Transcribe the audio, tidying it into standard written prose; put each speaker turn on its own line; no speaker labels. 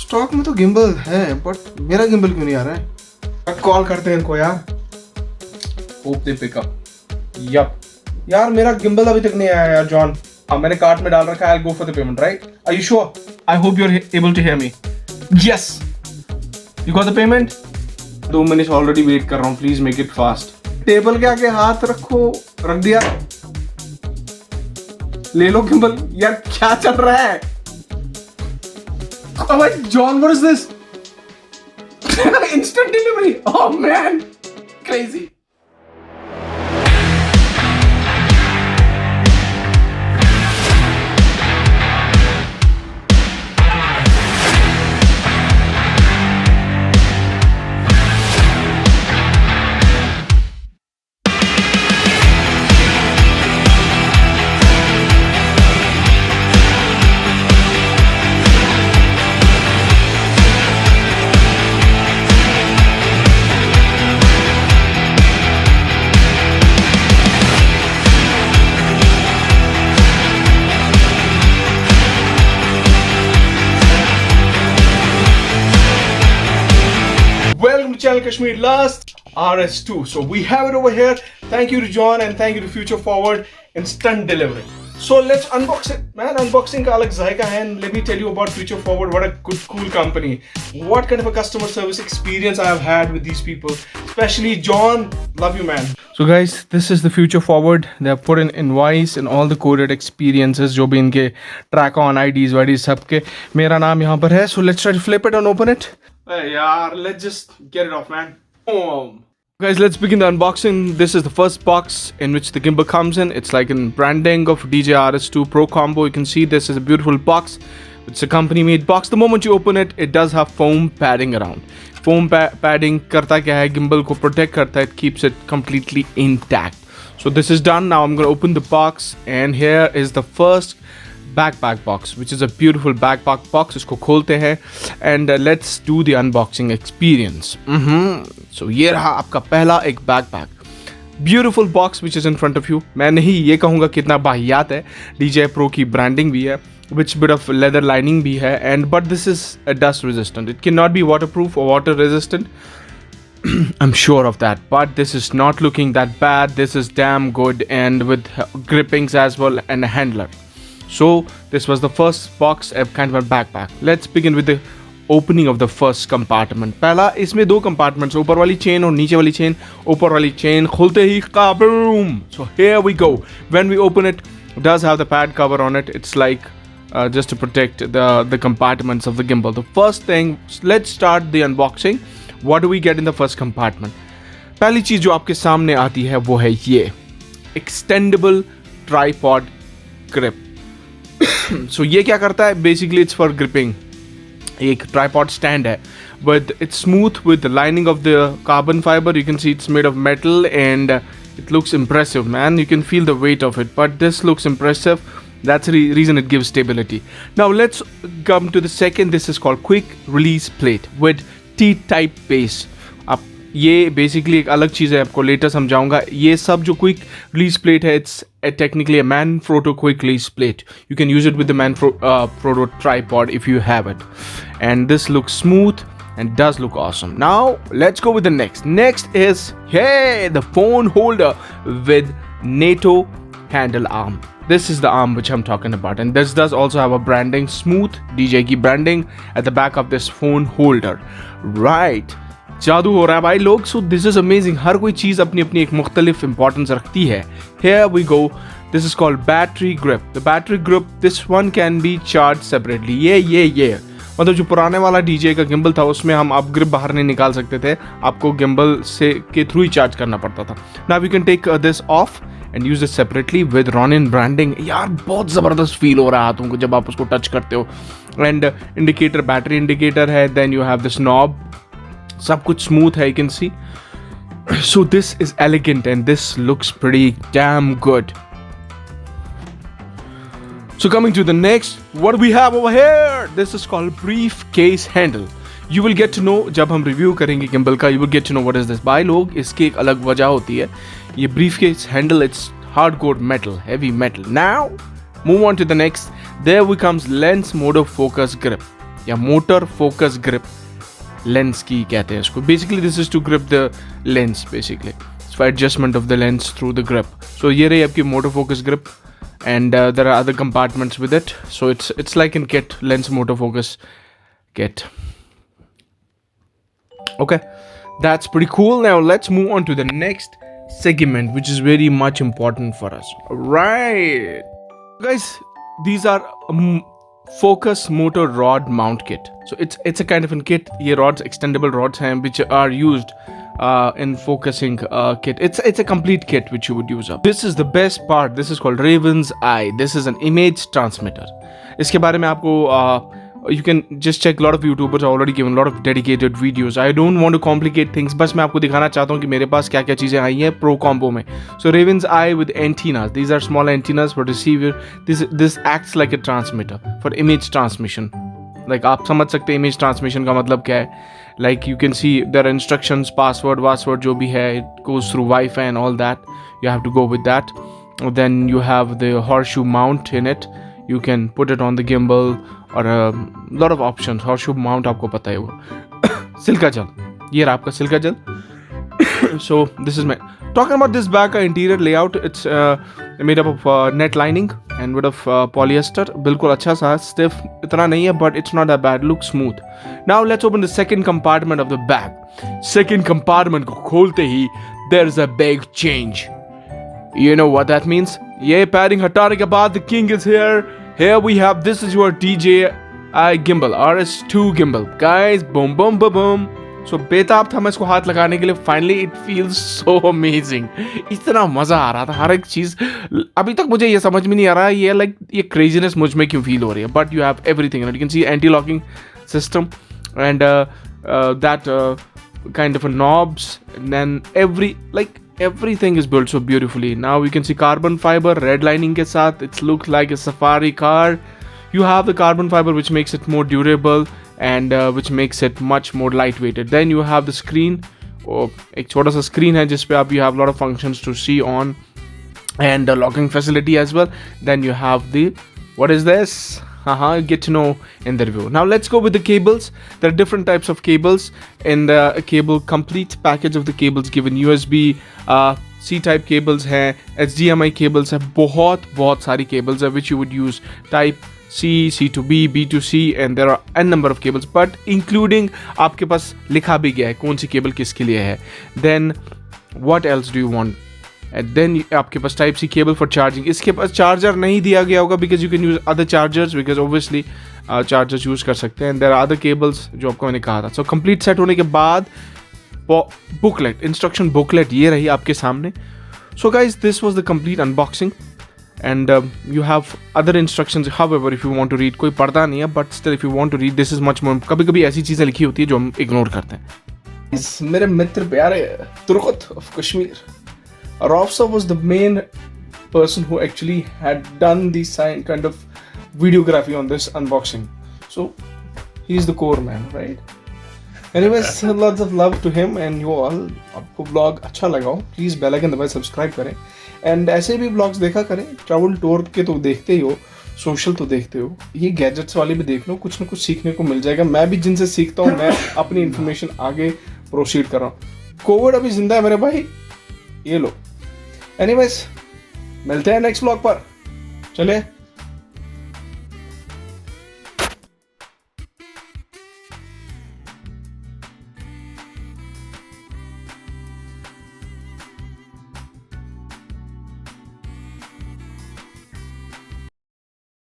Stock में तो gimbal है बट मेरा गिम्बल क्यों नहीं आ रहा है? कॉल करते हैं इनको यार। Hope they pick up. Yup यार मेरा गिम्बल अभी तक नहीं आया यार जॉन। हाँ मैंने कार्ट में डाल रखा है। I'll go for the payment, right? Are you sure? I hope you're able to hear me. Yes. You got the payment? 2 minute already wait कर रहा हूँ, please make it fast. Table के आगे हाथ रखो, रख दिया। ले लो गिम्बल। यार क्या चल रहा है? Oh my John, what is this? Instant delivery. Oh man, crazy. Welcome to channel Kashmir Last RS2. So we have it over here. Thank you to John and thank you to Future Forward Instant Delivery. So let's unbox it, man. Unboxing का अलग जायका है. And let me tell you about Future Forward. What a good, cool company. What kind of a customer service experience I have had with these people. Especially John. Love you, man. So guys, this is the Future Forward. They have put in invoice and all the coded experiences जो भी इनके track on IDs, वाइडीज सबके. मेरा नाम यहाँ पर है. So let's try to flip it and open it. Hey, yaar, let's just get it off, man. Boom. Guys, let's begin the unboxing. This is the first box in which the gimbal comes in. It's like a branding of DJI RS2 Pro combo. You can see this is a beautiful box. It's a company made box. The moment you open it, it does have foam padding around. Foam padding करता क्या है? Gimbal को protect करता है. It keeps it completely intact. So this is done. Now I'm going to open the box and here is the first backpack box, which is a beautiful backpack box. इसको खोलते हैं and let's do the unboxing experience. So ये रहा आपका पहला एक backpack. Beautiful box which is in front of you. मैं नहीं ये कहूँगा कितना बाहियात है. DJI Pro की branding भी है, which bit of leather lining भी है, and but this is a dust resistant. It cannot be waterproof or water resistant. I'm sure of that, but this is not looking that bad. This is damn good and with grippings as well and a handler. So this was the first box, a kind of a backpack. Let's begin with the opening of the first compartment. पहला इसमें 2 compartments, ऊपर वाली chain और नीचे वाली chain. ऊपर वाली chain खोलते ही kaboom. So here we go. When we open it, it does have the pad cover on it. It's like just to protect the compartments of the gimbal. The first thing, let's start the unboxing. What do we get in the first compartment? पहली चीज जो आपके सामने आती है वो है ये extendable tripod grip. So ये क्या करता है? Basically it's for gripping. एक tripod stand है, but it's smooth with the lining of the carbon fiber. You can see it's made of metal and it looks impressive, man. You can feel the weight of it, but this looks impressive. That's the reason it gives stability. Now let's come to the second. This is called quick release plate with T-type base. आप ये basically एक अलग चीज़ है, आपको letter समझाऊंगा. ये सब जो क्विक रिलीज प्लेट है, it's technically a Manfrotto quick release plate. You can use it with the Manfrotto tripod if you have it. And this looks smooth and does look awesome. Now let's go with the next. Next is, hey, the phone holder with Nato handle arm. This is the arm which I'm talking about, and this does also have a branding, smooth DJI की branding at the back of this phone holder. Right. जादू हो रहा है भाई लोग. So this is amazing. हर कोई चीज़ अपनी अपनी एक मुख्तलिफ इंपॉर्टेंस रखती है. Here we go. This is called battery grip. The battery grip, this one can be charged separately. ये मतलब जो पुराने वाला DJI का गिम्बल था उसमें हम आप ग्रिप बाहर नहीं निकाल सकते थे, आपको गिम्बल से के थ्रू ही चार्ज करना पड़ता था. Now you can take this off and use it separately with Ronin branding. यार बहुत ज़बरदस्त फील हो रहा है हाथों को जब आप उसको टच करते हो. And indicator, battery indicator है. Then you have this knob. सब कुछ स्मूथ है, you can see. So this is elegant and this looks pretty damn good. So coming to the next, what we have over here, this is called Briefcase Handle. You will get to know जब हम review करेंगे gimbal का, you will get to know what is this. भाई लोग इसकी एक अलग वजह होती है. ये Briefcase Handle, it's hardcore metal, heavy metal. Now move on to the next. There we comes lens mode of focus grip. या मोटर फोकस ग्रिप लेंस की कहते हैं इसको. Basically this is to grip the lens basically. For adjustment of the lens through the grip. So ये रही आपकी motor focus grip, and there are other compartments with it. So it's like in kit, lens motor focus kit. Okay, that's pretty cool. Now let's move on to the next segment, which is very much important for us. Right, guys, these are focus motor rod mount kit. So it's a kind of a kit. ये rods, extendable rods हैं which are used in focusing kit. It's a complete kit which you would use up. This is the best part. This is called Raven's Eye. This is an image transmitter. इसके बारे में आपको you can just check. A lot of YouTubers are already given a lot of dedicated videos. I don't want to complicate things. बस मैं आपको दिखाना चाहता हूँ कि मेरे पास क्या क्या चीज़ें आई हैं pro combo में. So Raven's Eye with antennas. These are small antennas for receiver. This acts like a transmitter for image transmission. Like आप समझ सकते हैं image transmission का मतलब क्या है. Like you can see there are instructions, password जो भी है, it goes through Wi-Fi and all that. You have to go with that. Then you have the horseshoe mount in it. You can put it on the gimbal or a lot of options. Horseshoe mount आपको पता है वो. सिल्का जल, ये रहा आपका सिल्का जल. So this is my talking about this bag interior layout. It's made up of net lining and bit of polyester. बिल्कुल अच्छा सा stiff इतना नहीं है, but it's not that bad. Looks smooth. Now let's open the second compartment of the bag. Second compartment को खोलते ही there's a big change. You know what that means? ये padding हटाने के बाद the king is here. Here we have, this is your DJI GIMBAL RS2 GIMBAL. Guys, boom boom boom boom. So बेताब था मैं इसको हाथ लगाने के लिए. Finally it feels so amazing. इतना मज़ा आ रहा था हर एक चीज़. अभी तक मुझे ये समझ में नहीं आ रहा है ये like ये craziness मुझ में क्यों फील हो रही है. But you have everything. You can see anti-locking system and that kind of a knobs, and then everything is built so beautifully. Now you can see carbon fiber red lining के साथ. It looks like a safari car. You have the carbon fiber which makes it more durable and which makes it much more lightweighted. Then you have the screen. एक छोटा सा screen है जिस पे आप you have a lot of functions to see on, and the locking facility as well. Then you have the, what is this? Get to know in the review. Now let's go with the cables. There are different types of cables in the cable complete package of the cables given. USB C type cables हैं, HDMI cables हैं, बहुत सारी cables हैं which you would use. Type C, C2B, B2C, and there are n number of cables, but including आपके पास लिखा भी गया है कौन सी केबल किसके लिए है. Then what else do you want? And then आपके पास type C cable for charging. इसके पास चार्जर नहीं दिया गया होगा because you can use other chargers, because obviously chargers use कर सकते हैं. देयर आर अदर केबल्स जो आपको मैंने कहा था. सो कंप्लीट सेट होने के बाद बुकलेट, इंस्ट्रक्शन बुकलेट ये रही आपके सामने. So guys this was the complete unboxing and you have other instructions however if you want to read. कोई पढ़ता नहीं है but still if you want to read this is much more. कभी कभी ऐसी चीज़ें लिखी होती है जो हम इग्नोर करते हैं. मेरे मित्र प्यारे तुर्कत of Kashmir, Rafsa was the main person who actually had done the kind of videography on this unboxing. So he's the core man, right? Anyways, lots of love to him and you all. आपको vlog अच्छा लगा हो please bell icon दबाएं, subscribe करें and ऐसे भी vlogs देखा करें. travel tour के तो देखते ही हो, social तो देखते हो, ये gadgets वाले भी देख लो, कुछ ना कुछ सीखने को मिल जाएगा. मैं भी जिनसे सीखता हूँ मैं अपनी information आगे proceed कर रहा हूँ. कोविड अभी जिंदा है मेरे भाई, ये लो. एनीवेज मिलते हैं नेक्स्ट ब्लॉग पर. चले.